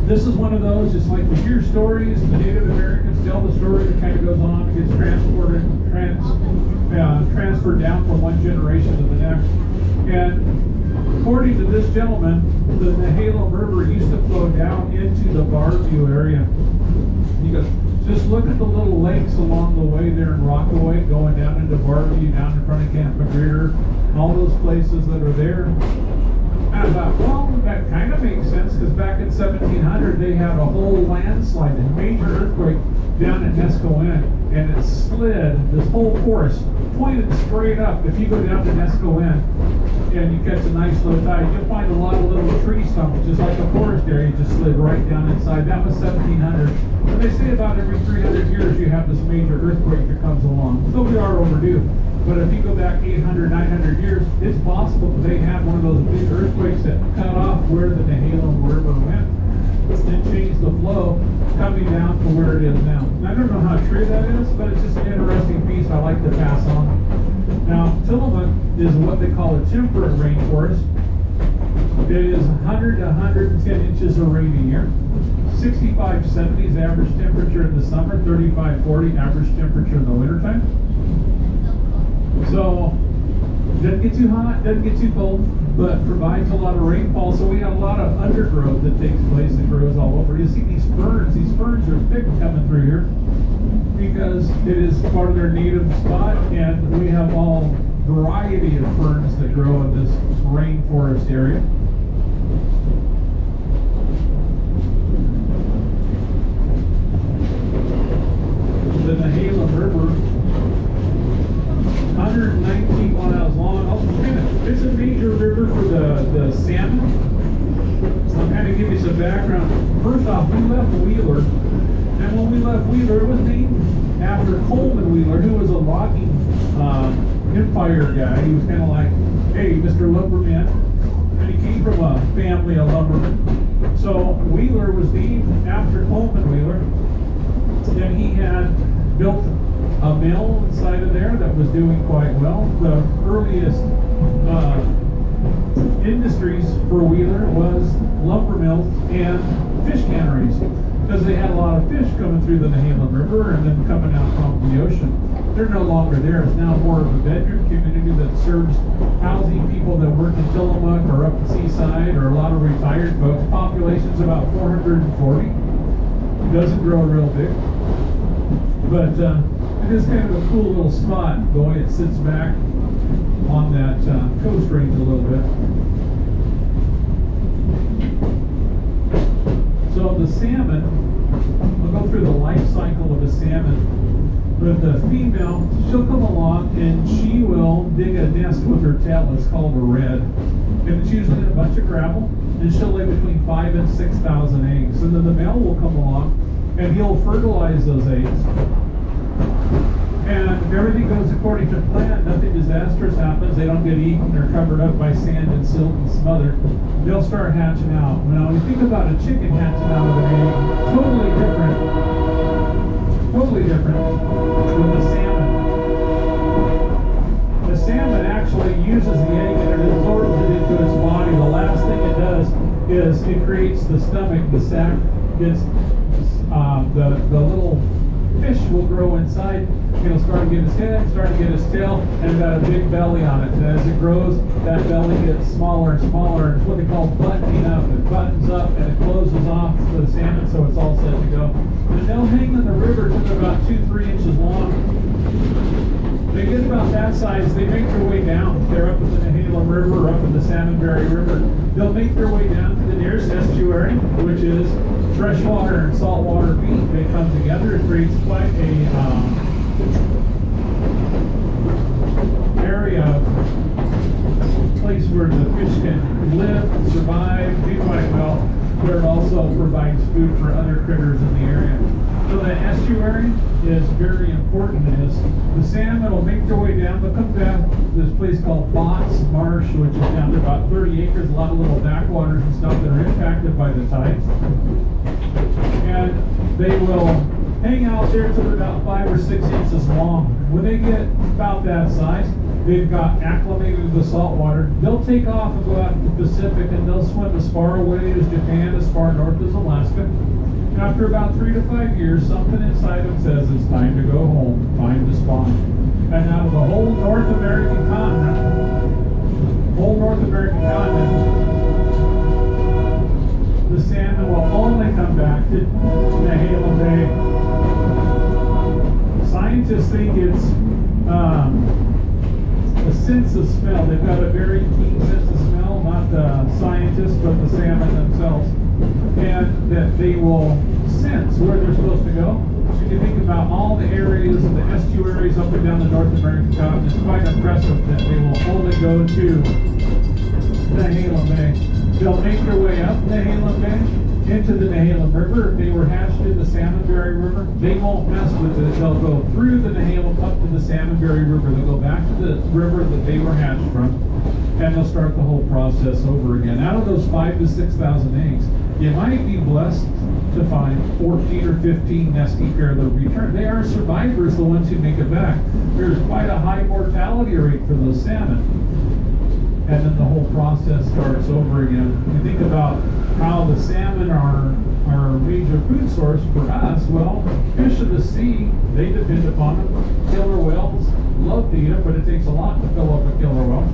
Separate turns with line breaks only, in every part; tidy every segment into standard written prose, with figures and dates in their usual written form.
This is one of those, just like we hear stories, the Native Americans tell the story that kind of goes on, it gets transferred down from one generation to the next. And according to this gentleman, the Nehalem River used to flow down into the Barview area. He goes, just look at the little lakes along the way there in Rockaway, going down into Barview, down in front of Camp McGregor, all those places that are there. I thought, well, that kind of makes sense, because back in 1700 they had a whole landslide, a major earthquake down at Nescoen, and it slid this whole forest, pointed straight up. If you go down to Nescoen and you catch a nice low tide, you'll find a lot of little tree stumps, just like a forest area, just slid right down inside. That was 1700. And they say about every 300 years you have this major earthquake that comes along. So we are overdue. But if you go back 800, 900 years, it's possible that they had one of those big earthquakes that cut off where the Nehalem River went and changed the flow coming down to where it is now. And I don't know how true that is, but it's just an interesting piece I like to pass on. Now, Tillamook is what they call a temperate rainforest. It is 100 to 110 inches of rain a year. 65, 70 is average temperature in the summer, 35, 40 average temperature in the wintertime. So, doesn't get too hot, doesn't get too cold, but provides a lot of rainfall. So we have a lot of undergrowth that takes place and grows all over. You see these ferns are thick coming through here because it is part of their native spot, and we have all variety of ferns that grow in this rainforest area. The Nehalem River, 119 miles long. It's a major river for the salmon. I'll kind of give you some background. First off, we left Wheeler, and when we left Wheeler, it was named after Coleman Wheeler, who was a logging empire guy. He was kind of like, hey, Mr. Lumberman, and he came from a family of lumbermen. So Wheeler was named after Coleman Wheeler, and he had built a mill inside of there that was doing quite well. The earliest industries for Wheeler was lumber mills and fish canneries, because they had a lot of fish coming through the Nehalem River and then coming out from the ocean. They're no longer there. It's now more of a bedroom community that serves housing people that work in Tillamook or up the seaside, or a lot of retired folks. Population's about 440. It doesn't grow real big, but it is kind of a cool little spot, the way it sits back on that coast range a little bit. So the salmon, we'll go through the life cycle of the salmon. But the female, she'll come along and she will dig a nest with her tail. It's called a red. And it's usually in a bunch of gravel. And she'll lay between 5,000 and 6,000 eggs. And then the male will come along and he'll fertilize those eggs. And if everything goes according to plan, nothing disastrous happens, they don't get eaten or covered up by sand and silt and smothered, they'll start hatching out. Now, when you think about a chicken hatching out of an egg, totally different with the salmon. The salmon actually uses the egg and it absorbs it into its body. The last thing it does is it creates the stomach, the sac gets the little fish will grow inside. It'll start to get his head, start to get his tail, and it's got a big belly on it. And as it grows, that belly gets smaller and smaller. And it's what they call buttoning up. It buttons up and it closes off the salmon, so it's all set to go. And they'll hang in the river till they're about 2-3 inches long. They get about that size, they make their way down. They're up in the Nehalem River, up in the Salmonberry River. They'll make their way down to the nearest estuary, which is freshwater and saltwater meet. They come together. It creates quite a area, place where the fish can live, survive, do quite well, where it also provides food for other critters in the area. So the estuary is very important. The salmon will make their way down. They'll come down to this place called Botts Marsh, which is down to about 30 acres, a lot of little backwaters and stuff that are impacted by the tides. And they will hang out there till they're about 5 or 6 inches long. When they get about that size, They've got acclimated to the salt water. They'll take off and go out in the Pacific, and they'll swim as far away as Japan, as far north as Alaska. After about 3 to 5 years, something inside them says it's time to go home, time to spawn. And out of the whole North American continent, the salmon will only come back to Nehalem Bay. Scientists think it's a sense of smell. They've got a very keen sense of smell, not the scientists, but the salmon themselves. And that they will sense where they're supposed to go. If you think about all the areas, the estuaries up and down the North American continent, it's quite impressive that they will only go to Nehalem Bay. They'll make their way up Nehalem Bay into the Nehalem River. If they were hatched in the Salmonberry River, they won't mess with it. They'll go through the Nehalem up to the Salmonberry River. They'll go back to the river that they were hatched from, and they'll start the whole process over again. Out of those 5,000 to 6,000 eggs, you might be blessed to find 14 or 15 nesting pair that return. They are survivors, the ones who make it back. There's quite a high mortality rate for those salmon. And then the whole process starts over again. You think about how the salmon are our major food source for us. Well, fish of the sea, they depend upon them. Killer whales love to eat them, but it takes a lot to fill up a killer whale.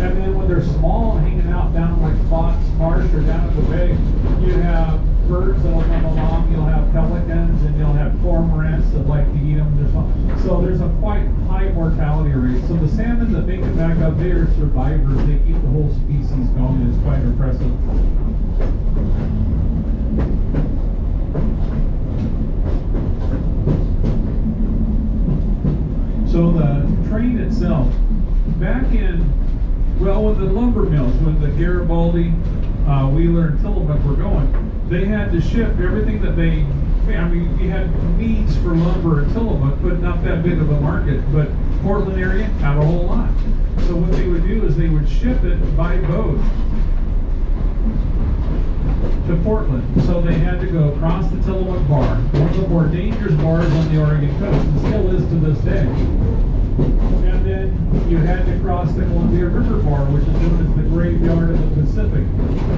And then when they're small and hanging out down like Fox Marsh or down at the bay, you have birds that'll come along. You'll have pelicans and you'll have cormorants that like to eat them. So there's a quite high mortality rate. So the salmon that make it back up, they are survivors. They keep the whole species going. It's quite impressive. So the train itself, back in, well, when the lumber mills, when the Garibaldi, Wheeler, and Tillamook were going, they had to ship everything that they, I mean, you had needs for lumber at Tillamook, but not that big of a market. But Portland area had a whole lot. So what they would do is they would ship it by boat to Portland. So they had to go across the Tillamook Bar, one of the more dangerous bars on the Oregon coast, and still is to this day. And then you had to cross the Columbia River Bar, which is known as the graveyard of the Pacific.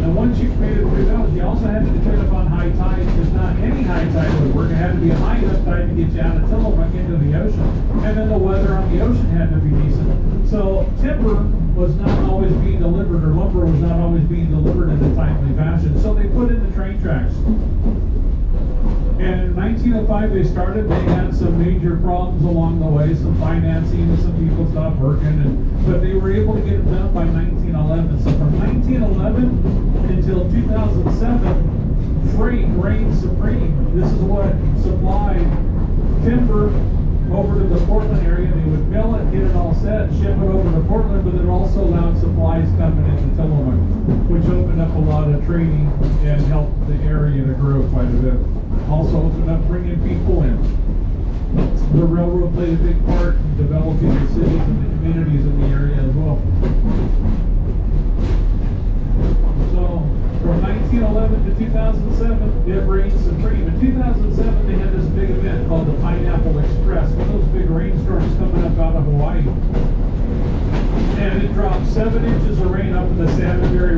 And once you made it through those, you also had to depend upon high tides, because not any high tide would work. It had to be a high enough tide to get you out of Tillamook into the ocean. And then the weather on the ocean had to be decent. So timber was not always being delivered, or lumber was not always being delivered in a timely fashion. So they put in the train tracks. And in 1905 they started. They had some major problems along the way, some financing, and some people stopped working, but they were able to get it done by 1911. So from 1911 until 2007, freight reigned supreme. This is what supplied timber over to the Portland area. They would mill it, get it all set, ship it over to Portland, but it also allowed supplies coming into Tillamook, which opened up a lot of trading and helped the area to grow quite a bit. Also opened up bringing people in. The railroad played a big part in developing the cities and the communities in the area as well. So from 1911 to 2007, it reigned supreme. In 2007, they had this big event called the Pineapple Express, one of those big rainstorms coming up out of Hawaii. And it dropped 7 inches of rain up in the Salmonberry